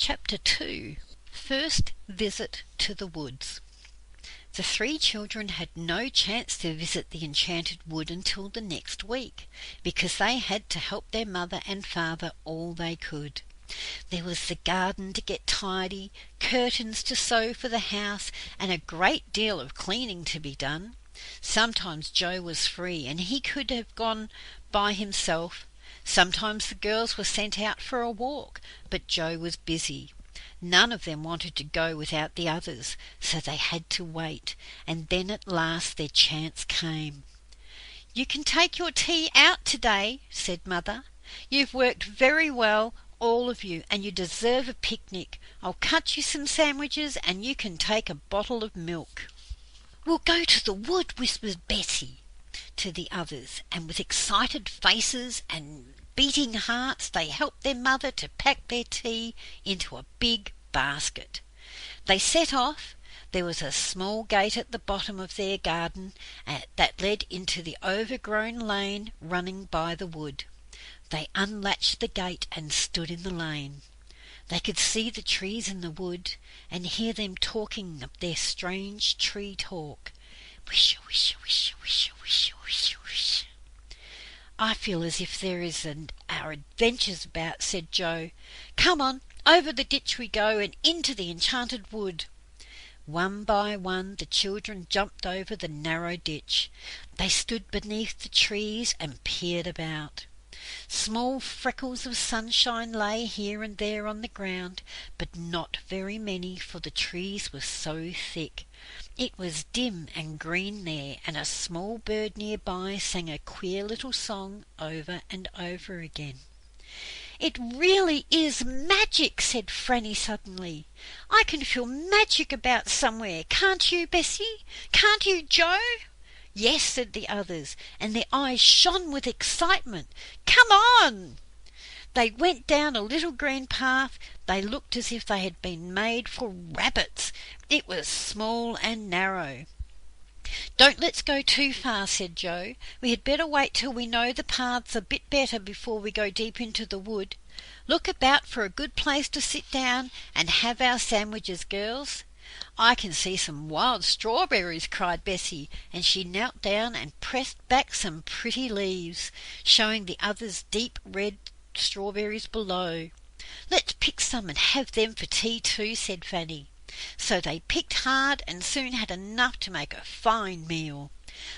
Chapter 2. First Visit to the Woods. The three children had no chance to visit the enchanted wood until the next week, because they had to help their mother and father all they could. There was the garden to get tidy, curtains to sew for the house, and a great deal of cleaning to be done. Sometimes Joe was free, and he could have gone by himself. Sometimes the girls were sent out for a walk, but Joe was busy. None of them wanted to go without the others, so they had to wait, and then at last their chance came. "You can take your tea out today," said Mother. "You've worked very well, all of you, and you deserve a picnic. I'll cut you some sandwiches, and you can take a bottle of milk." "We'll go to the wood," whispered Bessie to the others, and with excited faces and beating hearts they helped their mother to pack their tea into a big basket. They set off. There was a small gate at the bottom of their garden that led into the overgrown lane running by the wood. They unlatched the gate and stood in the lane. They could see the trees in the wood and hear them talking of their strange tree talk. Wish, wish, wish, wish, wish, wish, wish. "I feel as if there is our adventures about," said Joe. "Come on, over the ditch we go and into the enchanted wood." One by one the children jumped over the narrow ditch. They stood beneath the trees and peered about. Small freckles of sunshine lay here and there on the ground, but not very many, for the trees were so thick. It was dim and green there, and a small bird nearby sang a queer little song over and over again. "It really is magic," said Franny suddenly. "I can feel magic about somewhere. Can't you, Bessie? Can't you, Joe?" "Yes," said the others, and their eyes shone with excitement. "Come on!" They went down a little green path. They looked as if they had been made for rabbits. It was small and narrow. "Don't let's go too far," said Joe. "We had better wait till we know the paths a bit better before we go deep into the wood. Look about for a good place to sit down and have our sandwiches, girls." "I can see some wild strawberries," cried Bessie, and she knelt down and pressed back some pretty leaves, showing the others deep red strawberries below. "Let's pick some and have them for tea too," said Fanny. So they picked hard and soon had enough to make a fine meal.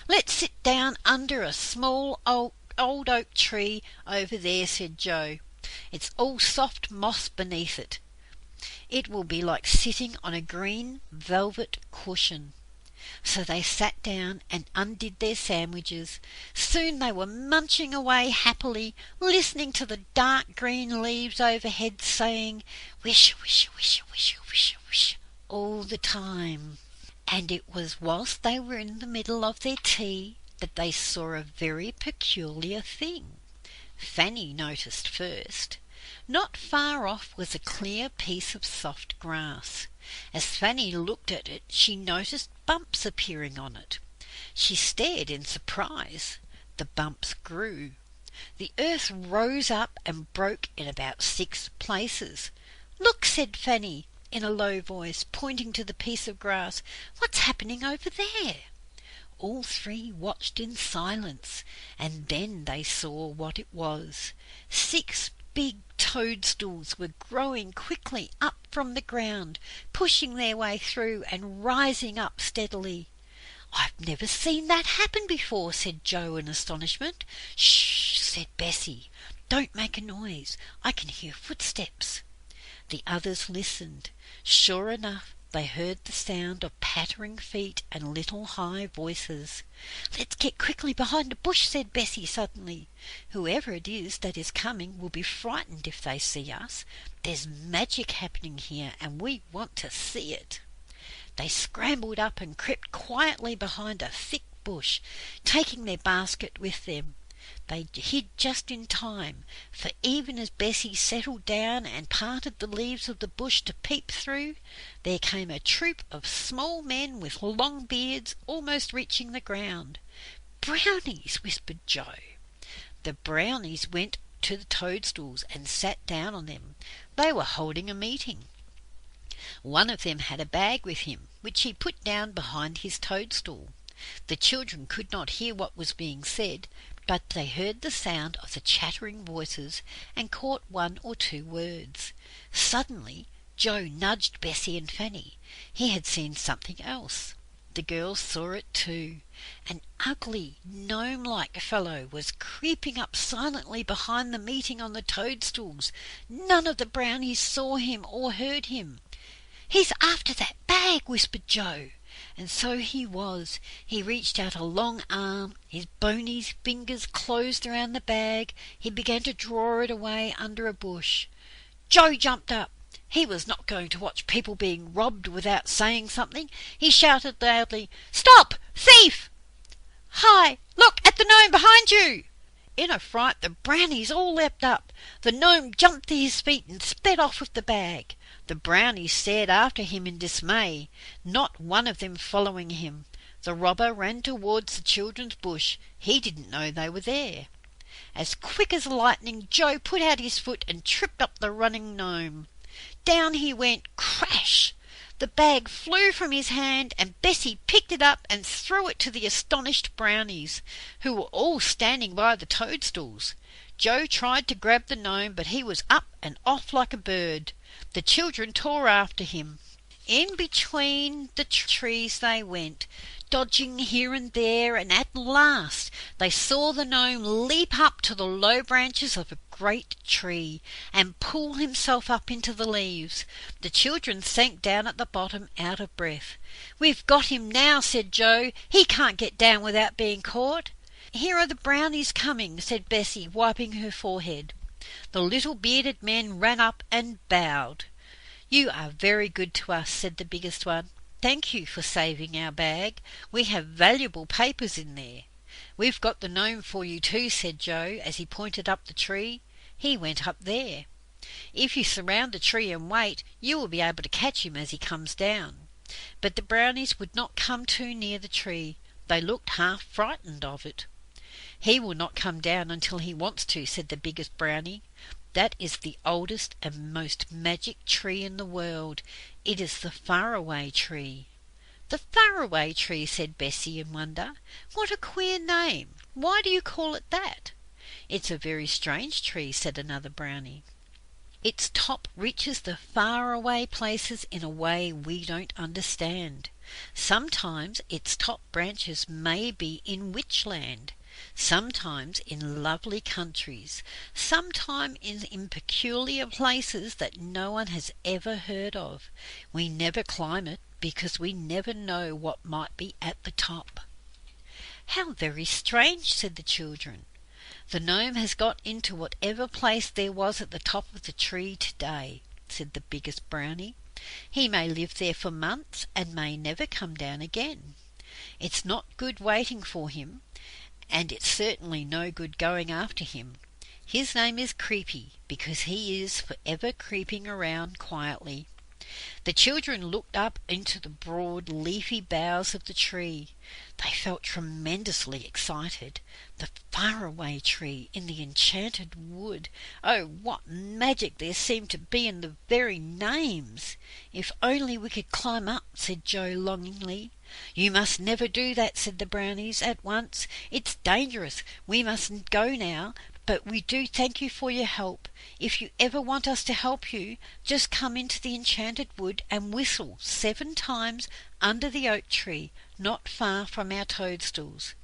"Let's sit down under a small old oak tree over there," said Joe. "It's all soft moss beneath it. It will be like sitting on a green velvet cushion." So they sat down and undid their sandwiches. Soon they were munching away happily, listening to the dark green leaves overhead saying "Wish, wish, wish, wish, wish, wish" all the time. And it was whilst they were in the middle of their tea that they saw a very peculiar thing. Fanny noticed first. Not far off was a clear piece of soft grass. As Fanny looked at it, she noticed bumps appearing on it. She stared in surprise. The bumps grew. The earth rose up and broke in about 6 places. "Look," said Fanny in a low voice, pointing to the piece of grass. "What's happening over there?" All three watched in silence, and then they saw what it was. 6 big toadstools were growing quickly up from the ground, pushing their way through and rising up steadily. "I've never seen that happen before," said Joe in astonishment. "Shh," said Bessie. "Don't make a noise. I can hear footsteps." The others listened. Sure enough, they heard the sound of pattering feet and little high voices. "Let's get quickly behind a bush," said Bessie suddenly. "Whoever it is that is coming will be frightened if they see us. There's magic happening here, and we want to see it." They scrambled up and crept quietly behind a thick bush, taking their basket with them. They hid just in time, for even as Bessie settled down and parted the leaves of the bush to peep through, there came a troop of small men with long beards almost reaching the ground. "Brownies," whispered Joe. The brownies went to the toadstools and sat down on them. They were holding a meeting. One of them had a bag with him, which he put down behind his toadstool. The children could not hear what was being said, but they heard the sound of the chattering voices and caught one or two words. Suddenly Joe nudged Bessie and Fanny. He had seen something else. The girls saw it too. An ugly, gnome-like fellow was creeping up silently behind the meeting on the toadstools. None of the brownies saw him or heard him. "He's after that bag," whispered Joe. And so he was. He reached out a long arm. His bony fingers closed around the bag. He began to draw it away under a bush. Joe jumped up. He was not going to watch people being robbed without saying something. He shouted loudly, "Stop! Thief! Hi! Look at the gnome behind you!" In a fright the brownies all leapt up. The gnome jumped to his feet and sped off with the bag. The brownies stared after him in dismay, not one of them following him. The robber ran towards the children's bush. He didn't know they were there. As quick as lightning Joe put out his foot and tripped up the running gnome. Down he went, crash! The bag flew from his hand, and Bessie picked it up and threw it to the astonished brownies, who were all standing by the toadstools. Joe tried to grab the gnome, but he was up and off like a bird. The children tore after him. In between the trees they went, dodging here and there, and at last they saw the gnome leap up to the low branches of a great tree and pull himself up into the leaves. The children sank down at the bottom out of breath. "We've got him now," said Joe. "He can't get down without being caught." "Here are the brownies coming," said Bessie, wiping her forehead. The little bearded men ran up and bowed. "You are very good to us," said the biggest one. "Thank you for saving our bag. We have valuable papers in there." "We've got the gnome for you too," said Joe, as he pointed up the tree. He went up there. "If you surround the tree and wait, you will be able to catch him as he comes down." But the brownies would not come too near the tree. They looked half frightened of it. "He will not come down until he wants to," said the biggest brownie. "That is the oldest and most magic tree in the world. It is the faraway tree." "The faraway tree," said Bessie in wonder. "What a queer name. Why do you call it that?" "It's a very strange tree," said another brownie. "Its top reaches the faraway places in a way we don't understand. Sometimes its top branches may be in Witchland, sometimes in lovely countries, sometimes in peculiar places that no one has ever heard of. We never climb it because we never know what might be at the top." "How very strange," said the children. "The gnome has got into whatever place there was at the top of the tree today," said the biggest brownie. "He may live there for months and may never come down again. It's not good waiting for him, and it's certainly no good going after him. His name is Creepy, because he is forever creeping around quietly." The children looked up into the broad leafy boughs of the tree. They felt tremendously excited. The faraway tree in the enchanted wood. Oh, what magic there seemed to be in the very names! "If only we could climb up," said Joe longingly. "You must never do that," said the brownies at once. "It's dangerous. We mustn't go now. But we do thank you for your help. If you ever want us to help you, just come into the enchanted wood and whistle 7 times under the oak tree, not far from our toadstools."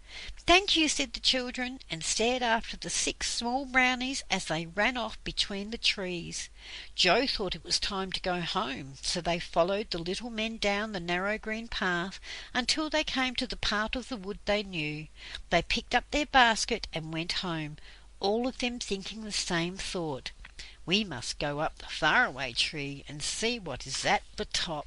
"Thank you," said the children, and stared after the 6 small brownies as they ran off between the trees. Joe thought it was time to go home, so they followed the little men down the narrow green path until they came to the part of the wood they knew. They picked up their basket and went home, all of them thinking the same thought. "We must go up the faraway tree and see what is at the top."